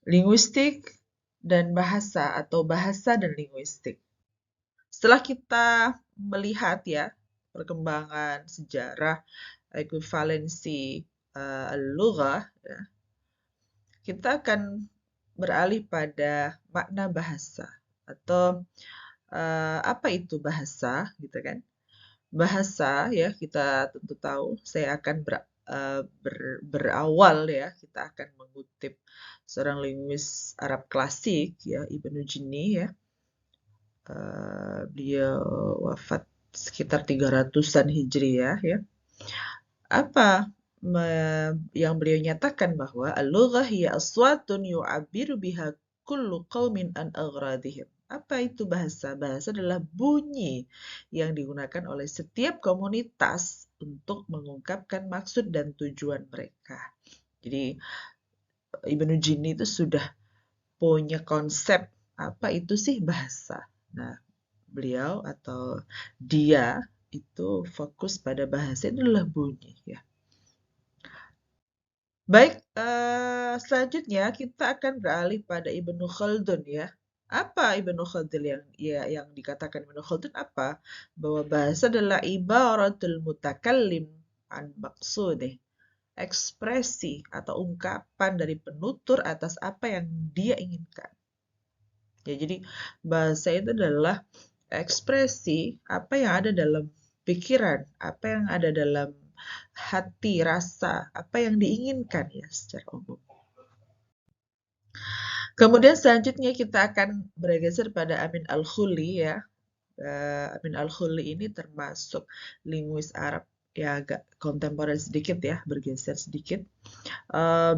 linguistik dan bahasa atau bahasa dan linguistik. Setelah kita melihat ya perkembangan sejarah ekuivalensi al-lughah, ya, kita akan beralih pada makna bahasa atau apa itu bahasa, gitu kan? Bahasa ya kita tentu tahu. Saya akan berawal ya. Kita akan mengutip seorang linguis Arab klasik ya, Ibnu Jini ya. Beliau wafat sekitar 300-an Hijriah ya. Apa yang beliau nyatakan bahwa al-lughah hiya aswatun yu'abbiru biha kullu qaumin an aghradihim. Apa itu bahasa? Bahasa adalah bunyi yang digunakan oleh setiap komunitas untuk mengungkapkan maksud dan tujuan mereka. Jadi Ibnu Jini itu sudah punya konsep apa itu sih bahasa. Nah, beliau atau dia itu fokus pada bahasa itu adalah bunyi ya. Baik, selanjutnya kita akan beralih pada Ibnu Khaldun ya. Apa Ibnu Khaldun yang dikatakan Ibnu Khaldun apa? Bahwa bahasa adalah ibaratul mutakallim an maqsudih. Ekspresi atau ungkapan dari penutur atas apa yang dia inginkan. Ya, jadi bahasa itu adalah ekspresi apa yang ada dalam pikiran, apa yang ada dalam hati, rasa, apa yang diinginkan ya secara umum. Kemudian selanjutnya kita akan bergeser pada Amin Al-Khuli ya. Amin Al-Khuli ini termasuk linguis Arab ya agak kontemporer sedikit ya, bergeser sedikit.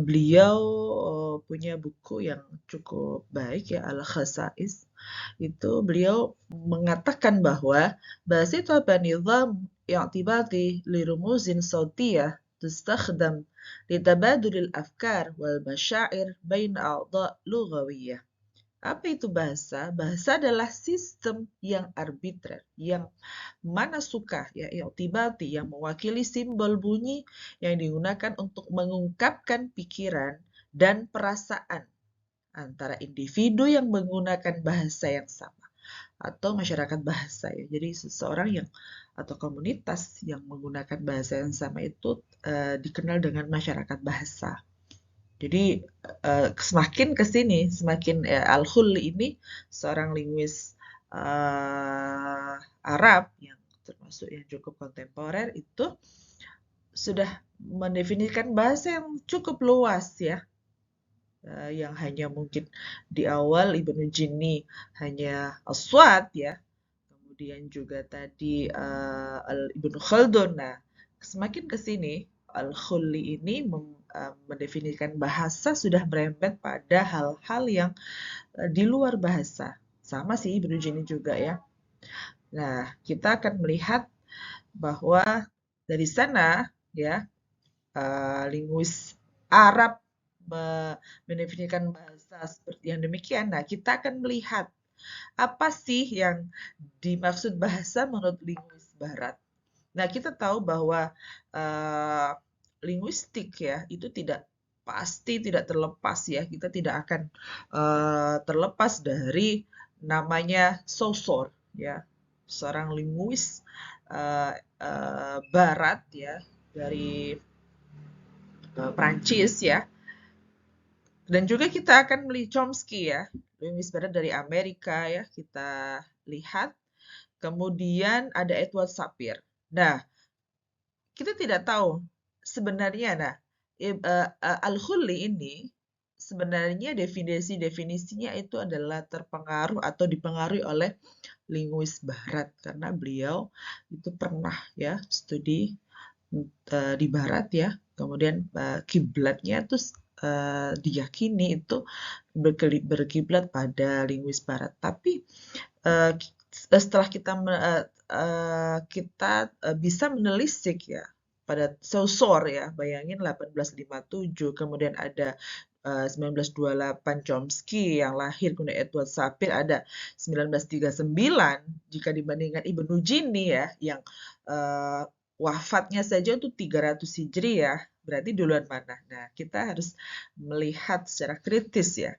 Beliau punya buku yang cukup baik ya, Al-Khasais. Itu beliau mengatakan bahwa bahasa itu apa nizam i'tibati li rumuzin sautiyah تستخدم لتبادل الأفكار والمشاعر بين أعضاء لغوية. Apa itu bahasa? Bahasa adalah sistem yang arbitrer, yang mana suka, ya, i'tibati, yang mewakili simbol bunyi yang digunakan untuk mengungkapkan pikiran dan perasaan antara individu yang menggunakan bahasa yang sama atau masyarakat bahasa ya. Jadi seseorang yang atau komunitas yang menggunakan bahasa yang sama itu dikenal dengan masyarakat bahasa. Jadi semakin ke sini, semakin Al-Khulli ini seorang linguis Arab yang termasuk yang cukup kontemporer itu sudah mendefinisikan bahasa yang cukup luas ya. Yang hanya mungkin di awal Ibnu Jini hanya aswat ya. Kemudian juga tadi Ibnu Khaldun. Nah, semakin ke sini Al-Khulli ini mendefinisikan bahasa sudah merembet pada hal-hal yang di luar bahasa. Sama sih Ibnu Jini juga ya. Nah, kita akan melihat bahwa dari sana ya linguis Arab mendefinisikan bahasa seperti yang demikian. Nah, kita akan melihat apa sih yang dimaksud bahasa menurut linguis Barat. Nah, kita tahu bahwa linguistik ya itu tidak pasti tidak terlepas ya. Kita tidak akan terlepas dari namanya Saussure ya, seorang linguis Barat ya dari Prancis ya. Dan juga kita akan melihat Chomsky ya, linguis Barat dari Amerika ya, kita lihat. Kemudian ada Edward Sapir. Nah, kita tidak tahu sebenarnya, nah, Al-Khulli ini sebenarnya definisinya itu adalah terpengaruh atau dipengaruhi oleh linguis Barat karena beliau itu pernah ya studi di Barat ya, kemudian kiblatnya itu diyakini itu berkiblat pada linguis Barat. Tapi setelah kita bisa menelisik ya pada Saussure ya, bayangin 1857, kemudian ada 1928 Chomsky yang lahir, kemudian Edward Sapir ada 1939, jika dibandingkan Ibnu Jini ya yang wafatnya saja itu 300 Hijri ya, Berarti duluan mana? Nah, kita harus melihat secara kritis ya.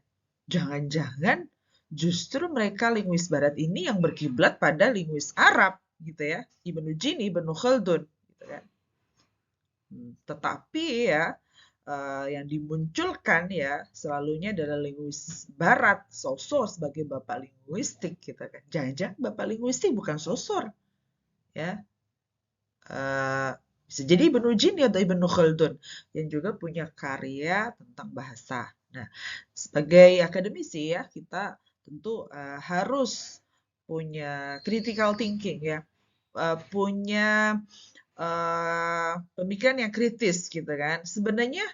Jangan-jangan justru mereka linguis barat ini yang berkiblat pada linguis Arab gitu ya. Ibnu Jini, Ibnu Khaldun gitu kan. Tetapi ya yang dimunculkan ya selalunya adalah linguis barat, Saussure sebagai bapak linguistik gitu kan. Jangan-jangan bapak linguistik bukan Saussure ya. Bisa jadi Ibnu Jini atau Ibnu Khaldun yang juga punya karya tentang bahasa. Nah, sebagai akademisi ya kita tentu harus punya critical thinking ya, punya pemikiran yang kritis gitu kan. Sebenarnya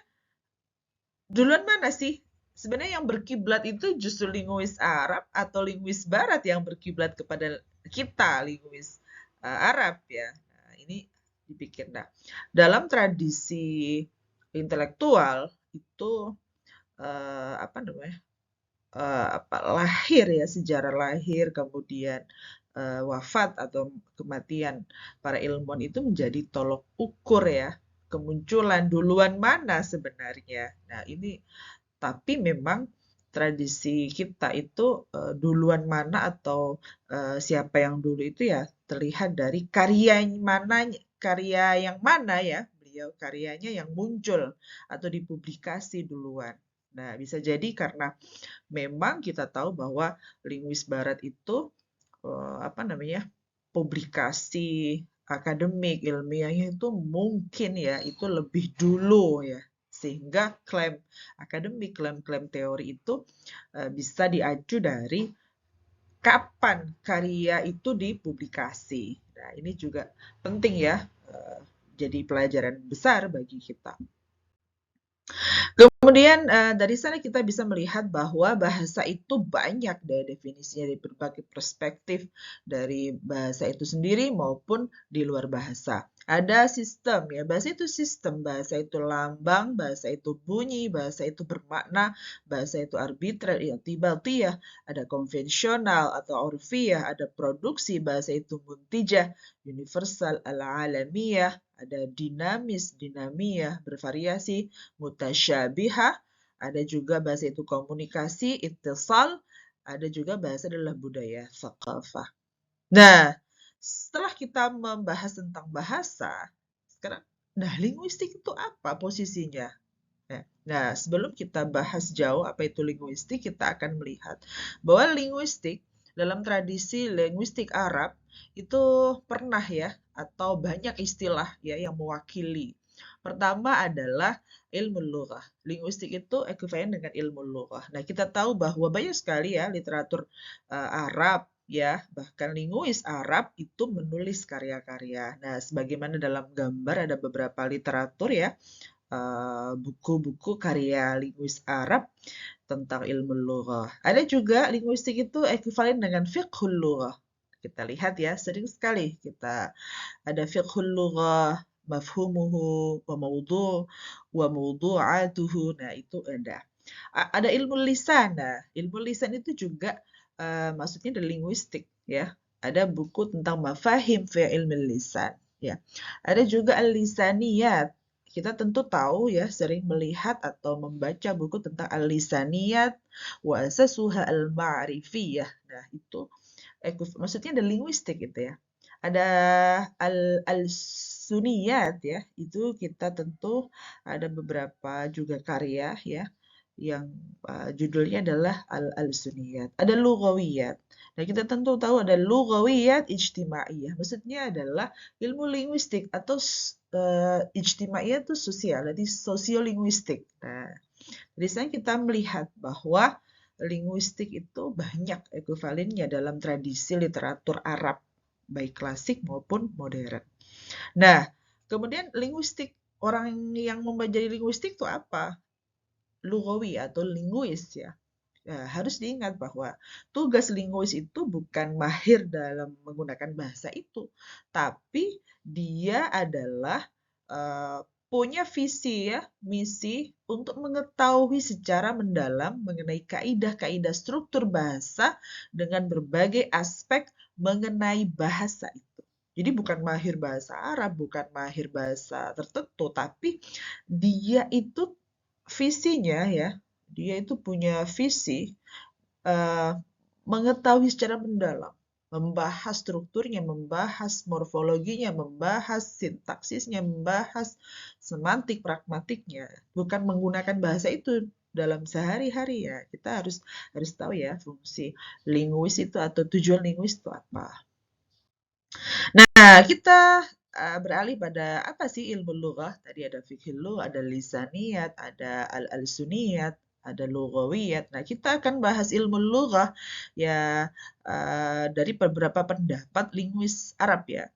duluan mana sih? Sebenarnya yang berkiblat itu justru linguis Arab atau linguis Barat yang berkiblat kepada kita, linguis Arab ya. Nah, ini dipikir. Nah, dalam tradisi intelektual itu apa namanya? Lahir ya, sejarah lahir, kemudian wafat atau kematian para ilmuwan itu menjadi tolok ukur ya, kemunculan duluan mana sebenarnya. Nah, ini tapi memang tradisi kita itu duluan mana atau siapa yang dulu itu ya terlihat dari karya yang mana ya, beliau karyanya yang muncul atau dipublikasi duluan. Nah, bisa jadi karena memang kita tahu bahwa linguis barat itu apa namanya? Publikasi akademik ilmiahnya itu mungkin ya itu lebih dulu ya, sehingga klaim akademik, klaim-klaim teori itu bisa diacu dari kapan karya itu dipublikasi. Nah, ini juga penting ya, jadi pelajaran besar bagi kita. Kemudian dari sana kita bisa melihat bahwa bahasa itu banyak deh definisinya dari berbagai perspektif dari bahasa itu sendiri maupun di luar bahasa. Ada sistem ya, bahasa itu sistem, bahasa itu lambang, bahasa itu bunyi, bahasa itu bermakna, bahasa itu arbitrer, i'tibatiyah, ada konvensional atau urfiyah, ada produksi, bahasa itu muntijah, universal, al-alamiyah, ada dinamis, dinamiyah, bervariasi, mutasyabihah, ada juga bahasa itu komunikasi, ittisal, ada juga bahasa adalah budaya, thaqafah. Nah, setelah kita membahas tentang bahasa, sekarang, nah linguistik itu apa posisinya? Nah, sebelum kita bahas jauh apa itu linguistik, kita akan melihat bahwa linguistik dalam tradisi linguistik Arab itu pernah ya, atau banyak istilah ya yang mewakili. Pertama adalah ilmu lughah. Linguistik itu ekuivalen dengan ilmu lughah. Nah, kita tahu bahwa banyak sekali ya literatur Arab ya, bahkan linguis Arab itu menulis karya-karya. Nah, sebagaimana dalam gambar ada beberapa literatur ya, buku-buku karya linguis Arab tentang ilmu lughah. Ada juga linguistik itu ekuivalen dengan fiqhul lughah. Kita lihat ya, sering sekali kita ada fiqhul lughah, mafhumuhu, wa mawdu'atuhu. Nah, itu ada. Ada ilmu lisan. Nah, ilmu lisan itu juga maksudnya dari linguistik ya. Ada buku tentang mafahim fi ilmi lisan ya. Ada juga al-lisaniyat. Kita tentu tahu ya, sering melihat atau membaca buku tentang al-lisaniyat wa asasuha al-ma'rifiyah. Nah, itu maksudnya ada linguistik gitu ya. Ada al-suniyat ya, itu kita tentu ada beberapa juga karya ya yang judulnya adalah al-suniyat. Ada lughawiyat. Nah, kita tentu tahu ada lughawiyat ijtimaiyah. Maksudnya adalah ilmu linguistik atau ijtimaiyah itu sosial, jadi sosiolinguistik. Nah, dari sana kita melihat bahwa linguistik itu banyak ekuivalennya dalam tradisi literatur Arab, baik klasik maupun modern. Nah, kemudian linguistik, orang yang mempelajari linguistik itu apa? Lughawi atau linguis ya. Nah, harus diingat bahwa tugas linguis itu bukan mahir dalam menggunakan bahasa itu, tapi dia adalah punya visi ya, misi untuk mengetahui secara mendalam mengenai kaidah-kaidah struktur bahasa dengan berbagai aspek mengenai bahasa itu. Jadi bukan mahir bahasa Arab, bukan mahir bahasa tertentu, tapi dia itu visinya ya, dia itu punya visi eh, mengetahui secara mendalam, membahas strukturnya, membahas morfologinya, membahas sintaksisnya, membahas semantik pragmatiknya, bukan menggunakan bahasa itu dalam sehari-hari ya. Kita harus tahu ya fungsi linguis itu atau tujuan linguis itu apa. Nah, kita beralih pada apa sih ilmu lughah? Tadi ada fiqhul lughah, ada lisaniyat, ada al-alsuniyat, ada lughawiyat. Nah, kita akan bahas ilmu lughah ya dari beberapa pendapat linguis Arab ya.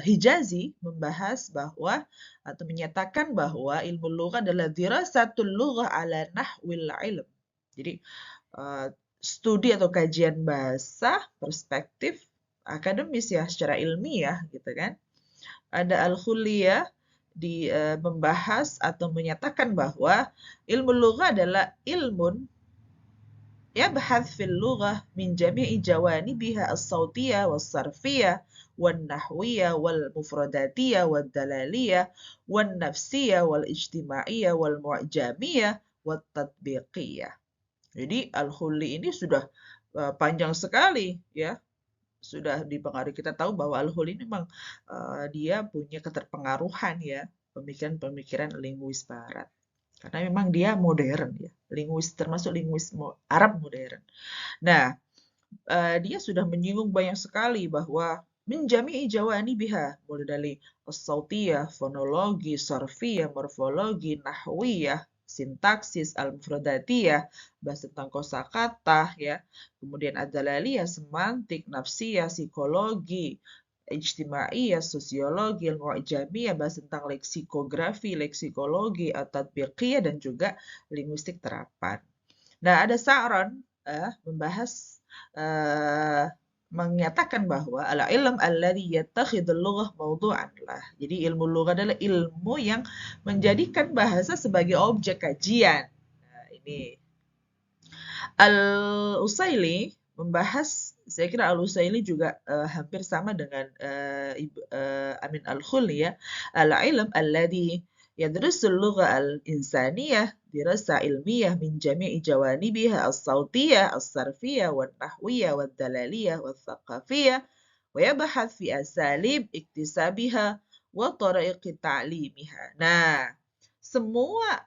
Hijazi membahas bahwa atau menyatakan bahwa ilmu lughah adalah dirasatul lughah ala nahwil ilm. Jadi eh, studi atau kajian bahasa perspektif akademis ya, secara ilmiah gitu kan. Ada Al-Khuliyah membahas atau menyatakan bahwa ilmu lughah adalah ilmun yabhath fil lughah min jami'i jawanibiha as-sautiyah was-sarfiyah wan-nahwiyah wal-mufradatiyah wad-dalaliyah wan-nafsiyah wal-ijtimaiyah wal-mu'jamiyah wat-tatbiqiyah. Jadi Al-Khuli ini sudah panjang sekali ya, sudah dipengaruhi. Kita tahu bahwa Al-Huli ini memang dia punya keterpengaruhan ya pemikiran-pemikiran linguis Barat. Karena memang dia modern ya, linguis termasuk linguis Arab modern. Nah, dia sudah menyinggung banyak sekali bahwa menjami'i jawani biha, mulai dari sautiyah, fonologi, sorfiyah, morfologi, nahwiyah, sintaksis, al-mufradatiyah, bahas tentang kosakata ya, kemudian adalaliyah, semantik, nafsiyah, psikologi, ijtimaiyah, sosiologi, ilmu ijamiyah, bahas tentang leksikografi, leksikologi, at-tatbiqiyah, dan juga linguistik terapan. Nah, ada Sa'ron membahas menyatakan bahwa al-ilm alladhi yattakhidul lughah mawdu'an lah. Jadi ilmu lughah adalah ilmu yang menjadikan bahasa sebagai objek kajian. Nah, ini Al-Usaili membahas, saya kira Al-Usaili juga hampir sama dengan Amin Al-Khulni ya. Al-ilm alladhi yadrusul lugha al-insaniyah dirasa ilmiyah min jami'i jawanibiha as-sautiyah, as-sarfiyah, wal-nahwiyah, wal-dalaliyah, wal-thaqafiyah, wa yabhath fi asalib iktisabiha wa taraiqi ta'limiha. Nah, semua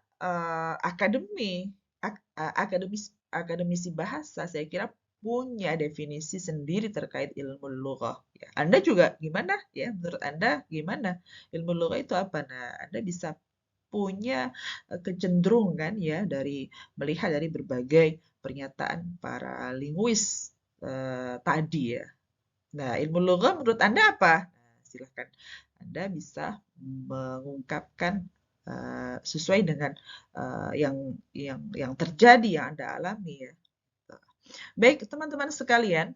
akademisi bahasa saya kira punya definisi sendiri terkait ilmu lughah. Ya, Anda juga gimana ya? Menurut Anda gimana? Ilmu lughah itu apa? Nah, Anda bisa punya kecenderungan ya dari melihat dari berbagai pernyataan para linguis tadi ya. Nah, ilmu lughah menurut Anda apa? Nah, silahkan Anda bisa mengungkapkan sesuai dengan yang terjadi yang Anda alami ya. Baik, teman-teman sekalian,